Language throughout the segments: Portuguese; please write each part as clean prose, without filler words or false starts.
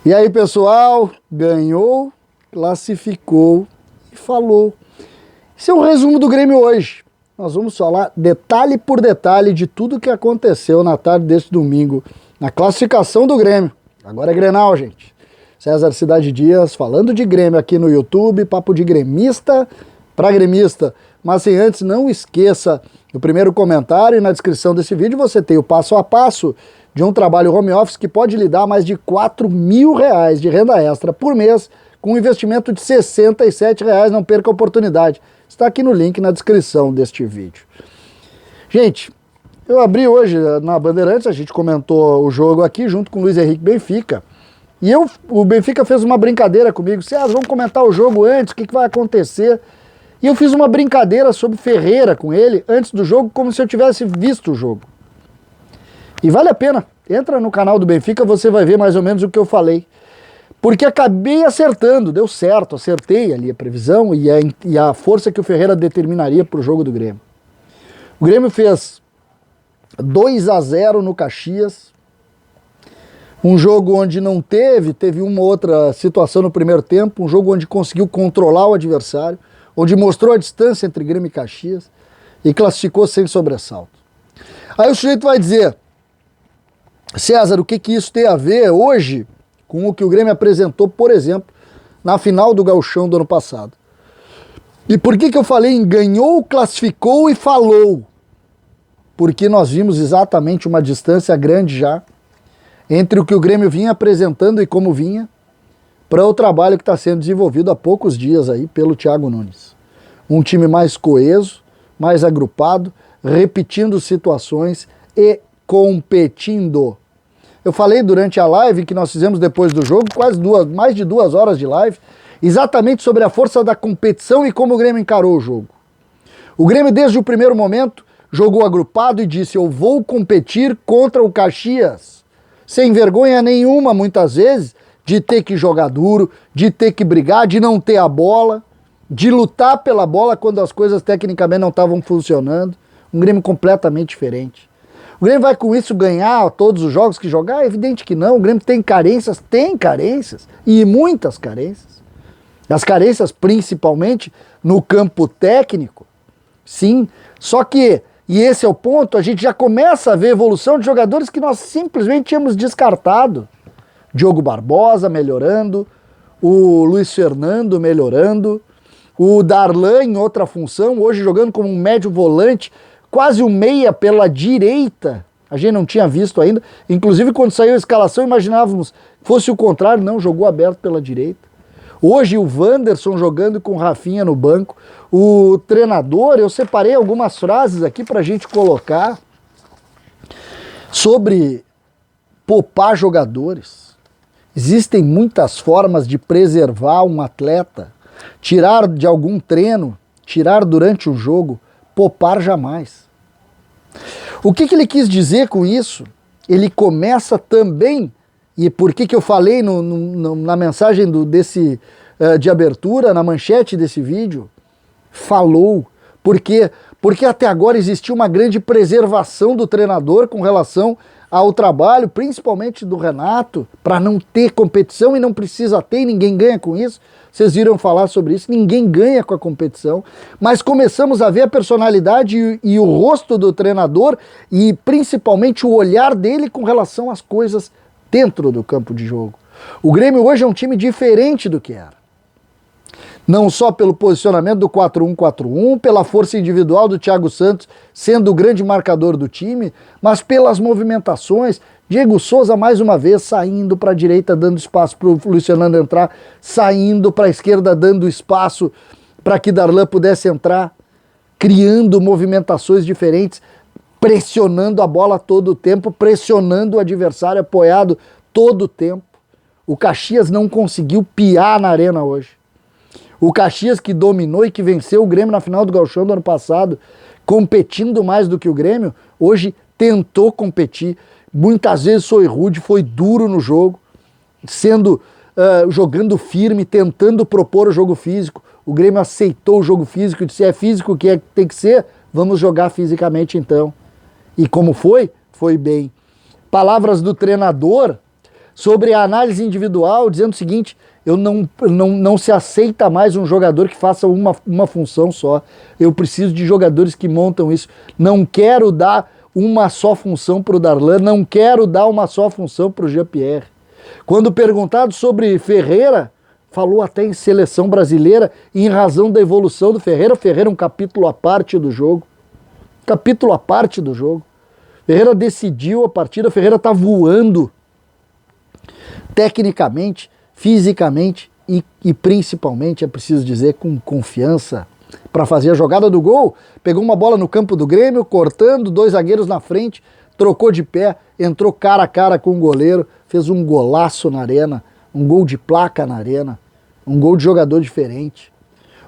E aí, pessoal, ganhou, classificou e falou. Esse é um resumo do Grêmio hoje. Nós vamos falar detalhe por detalhe de tudo que aconteceu na tarde deste domingo, na classificação do Grêmio. Agora é Grenal, gente. César Cidade Dias falando de Grêmio aqui no YouTube, papo de gremista para gremista. Mas sem antes, não esqueça, no primeiro comentário e na descrição desse vídeo você tem o passo a passo de um trabalho home office que pode lhe dar mais de R$4.000 de renda extra por mês, com um investimento de R$67. Não perca a oportunidade. Está aqui no link na descrição deste vídeo. Gente, eu abri hoje na Bandeirantes, a gente comentou o jogo aqui junto com o Luiz Henrique Benfica. E o Benfica fez uma brincadeira comigo. César, vamos comentar o jogo antes, o que vai acontecer? E eu fiz uma brincadeira sobre Ferreira com ele antes do jogo, como se eu tivesse visto o jogo. E vale a pena. Entra no canal do Benfica, você vai ver mais ou menos o que eu falei. Porque acabei acertando, deu certo, acertei ali a previsão e a força que o Ferreira determinaria para o jogo do Grêmio. O Grêmio fez 2-0 no Caxias, um jogo onde não teve uma outra situação no primeiro tempo, um jogo onde conseguiu controlar o adversário, onde mostrou a distância entre Grêmio e Caxias e classificou sem sobressalto. Aí o sujeito vai dizer, César, o que isso tem a ver hoje com o que o Grêmio apresentou, por exemplo, na final do Gauchão do ano passado? E por que eu falei em ganhou, classificou e falou? Porque nós vimos exatamente uma distância grande já entre o que o Grêmio vinha apresentando e como vinha para o trabalho que está sendo desenvolvido há poucos dias aí pelo Thiago Nunes. Um time mais coeso, mais agrupado, repetindo situações e competindo. Eu falei durante a live que nós fizemos depois do jogo, mais de 2 horas de live, exatamente sobre a força da competição e como o Grêmio encarou o jogo. O Grêmio, desde o primeiro momento, jogou agrupado e disse, eu vou competir contra o Caxias, sem vergonha nenhuma, muitas vezes, de ter que jogar duro, de ter que brigar, de não ter a bola, de lutar pela bola quando as coisas tecnicamente não estavam funcionando. Um Grêmio completamente diferente. O Grêmio vai com isso ganhar todos os jogos que jogar? É evidente que não. O Grêmio tem carências, e muitas carências. As carências principalmente no campo técnico, sim. Só que, e esse é o ponto, a gente já começa a ver evolução de jogadores que nós simplesmente tínhamos descartado. Diogo Barbosa melhorando, o Luiz Fernando melhorando, o Darlan em outra função, hoje jogando como um médio volante, quase um meia pela direita, a gente não tinha visto ainda, inclusive quando saiu a escalação imaginávamos que fosse o contrário, não, jogou aberto pela direita. Hoje o Wanderson jogando com o Rafinha no banco, o treinador, eu separei algumas frases aqui para a gente colocar sobre poupar jogadores. Existem muitas formas de preservar um atleta, tirar de algum treino, tirar durante o jogo, poupar jamais. O que ele quis dizer com isso? Ele começa também, e por que eu falei na mensagem de abertura, na manchete desse vídeo, falou. Por quê? Porque até agora existiu uma grande preservação do treinador com relação ao trabalho, principalmente do Renato, para não ter competição e não precisa ter, e ninguém ganha com isso. Vocês viram falar sobre isso, ninguém ganha com a competição, mas começamos a ver a personalidade e o rosto do treinador e principalmente o olhar dele com relação às coisas dentro do campo de jogo. O Grêmio hoje é um time diferente do que era. Não só pelo posicionamento do 4-1-4-1, pela força individual do Thiago Santos sendo o grande marcador do time, mas pelas movimentações. Diego Souza mais uma vez saindo para a direita, dando espaço para o Luiz Fernando entrar, saindo para a esquerda, dando espaço para que Darlan pudesse entrar, criando movimentações diferentes, pressionando a bola todo o tempo, pressionando o adversário apoiado todo o tempo. O Caxias não conseguiu piar na arena hoje. O Caxias que dominou e que venceu o Grêmio na final do Gauchão do ano passado, competindo mais do que o Grêmio, hoje tentou competir. Muitas vezes foi rude, foi duro no jogo, jogando firme, tentando propor o jogo físico. O Grêmio aceitou o jogo físico, disse, é físico que tem que ser, vamos jogar fisicamente então. E como foi? Foi bem. Palavras do treinador sobre a análise individual, dizendo o seguinte: não se aceita mais um jogador que faça uma função só. Eu preciso de jogadores que montam isso. Não quero dar uma só função para o Darlan, não quero dar uma só função para o Jean-Pierre. Quando perguntado sobre Ferreira, falou até em seleção brasileira, em razão da evolução do Ferreira. O Ferreira é um capítulo à parte do jogo. Capítulo à parte do jogo. Ferreira decidiu a partida, Ferreira está voando. Tecnicamente, fisicamente e principalmente, é preciso dizer, com confiança para fazer a jogada do gol. Pegou uma bola no campo do Grêmio, cortando, 2 zagueiros na frente, trocou de pé, entrou cara a cara com o goleiro, fez um golaço na arena, um gol de placa na arena, um gol de jogador diferente.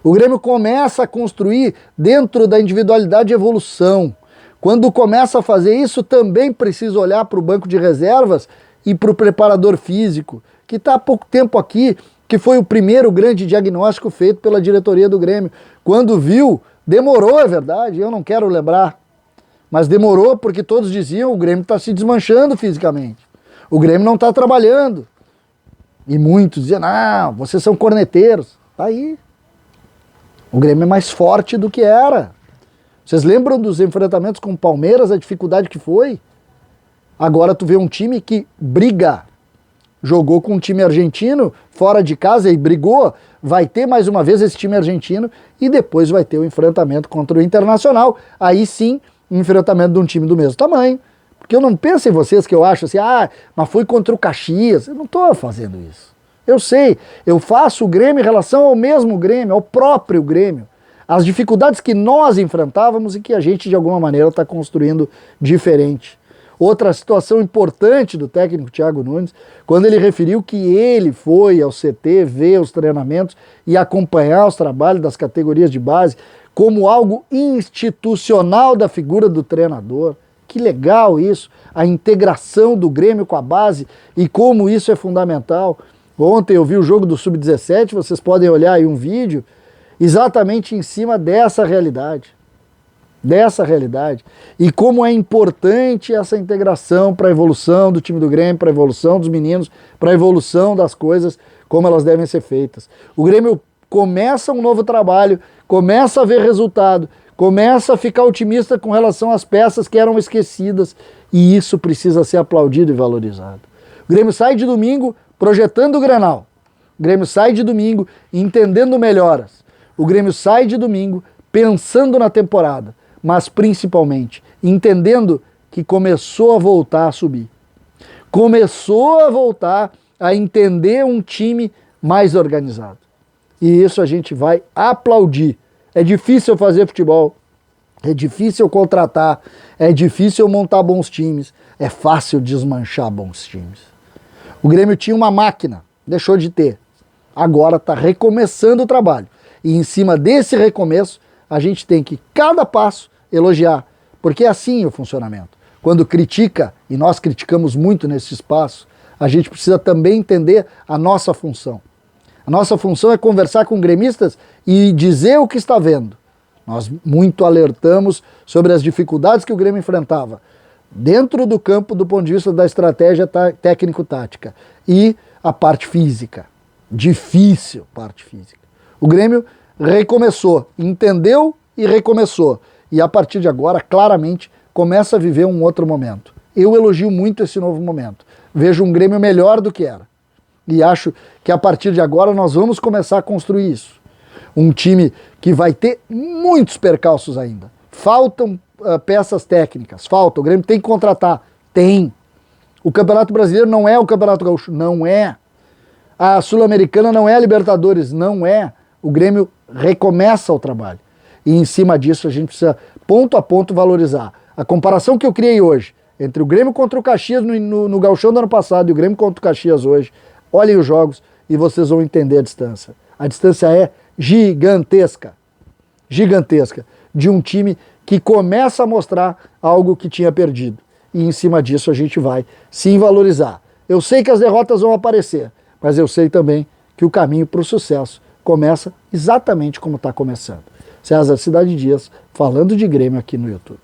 O Grêmio começa a construir dentro da individualidade evolução. Quando começa a fazer isso, também precisa olhar para o banco de reservas e para o preparador físico, que está há pouco tempo aqui, que foi o primeiro grande diagnóstico feito pela diretoria do Grêmio. Quando viu, demorou, é verdade, eu não quero lembrar, mas demorou porque todos diziam: o Grêmio está se desmanchando fisicamente, o Grêmio não está trabalhando. E muitos diziam: não, vocês são corneteiros. Tá aí. O Grêmio é mais forte do que era. Vocês lembram dos enfrentamentos com o Palmeiras, a dificuldade que foi? Agora tu vê um time que briga. Jogou com um time argentino fora de casa e brigou. Vai ter mais uma vez esse time argentino e depois vai ter o enfrentamento contra o Internacional. Aí sim, o enfrentamento de um time do mesmo tamanho. Porque eu não penso em vocês que eu acho assim: mas foi contra o Caxias. Eu não estou fazendo isso. Eu sei, eu faço o Grêmio em relação ao mesmo Grêmio, ao próprio Grêmio. As dificuldades que nós enfrentávamos e que a gente de alguma maneira está construindo diferente. Outra situação importante do técnico Thiago Nunes, quando ele referiu que ele foi ao CT ver os treinamentos e acompanhar os trabalhos das categorias de base como algo institucional da figura do treinador. Que legal isso, a integração do Grêmio com a base e como isso é fundamental. Ontem eu vi o jogo do Sub-17, vocês podem olhar aí um vídeo, exatamente em cima dessa realidade. E como é importante essa integração para a evolução do time do Grêmio, para a evolução dos meninos, para a evolução das coisas, como elas devem ser feitas. O Grêmio começa um novo trabalho, começa a ver resultado, começa a ficar otimista com relação às peças que eram esquecidas, e isso precisa ser aplaudido e valorizado. O Grêmio sai de domingo projetando o Grenal. O Grêmio sai de domingo entendendo melhoras. O Grêmio sai de domingo pensando na temporada, mas principalmente entendendo que começou a voltar a subir. Começou a voltar a entender um time mais organizado. E isso a gente vai aplaudir. É difícil fazer futebol, é difícil contratar, é difícil montar bons times, é fácil desmanchar bons times. O Grêmio tinha uma máquina, deixou de ter. Agora está recomeçando o trabalho. E em cima desse recomeço, a gente tem que, cada passo, elogiar, porque é assim o funcionamento. Quando critica, e nós criticamos muito nesse espaço, a gente precisa também entender a nossa função. A nossa função é conversar com gremistas e dizer o que está vendo. Nós muito alertamos sobre as dificuldades que o Grêmio enfrentava dentro do campo do ponto de vista da estratégia técnico-tática e a parte física. Difícil parte física. O Grêmio recomeçou, entendeu e recomeçou. E a partir de agora, claramente, começa a viver um outro momento. Eu elogio muito esse novo momento. Vejo um Grêmio melhor do que era. E acho que a partir de agora nós vamos começar a construir isso. Um time que vai ter muitos percalços ainda. Faltam peças técnicas, falta. O Grêmio tem que contratar. Tem. O Campeonato Brasileiro não é o Campeonato Gaúcho. Não é. A Sul-Americana não é a Libertadores. Não é. O Grêmio recomeça o trabalho. E em cima disso a gente precisa, ponto a ponto, valorizar. A comparação que eu criei hoje entre o Grêmio contra o Caxias no Gauchão do ano passado e o Grêmio contra o Caxias hoje, olhem os jogos e vocês vão entender a distância. A distância é gigantesca. Gigantesca. De um time que começa a mostrar algo que tinha perdido. E em cima disso a gente vai sim valorizar. Eu sei que as derrotas vão aparecer, mas eu sei também que o caminho para o sucesso começa exatamente como está começando. César Cidade Dias, falando de Grêmio aqui no YouTube.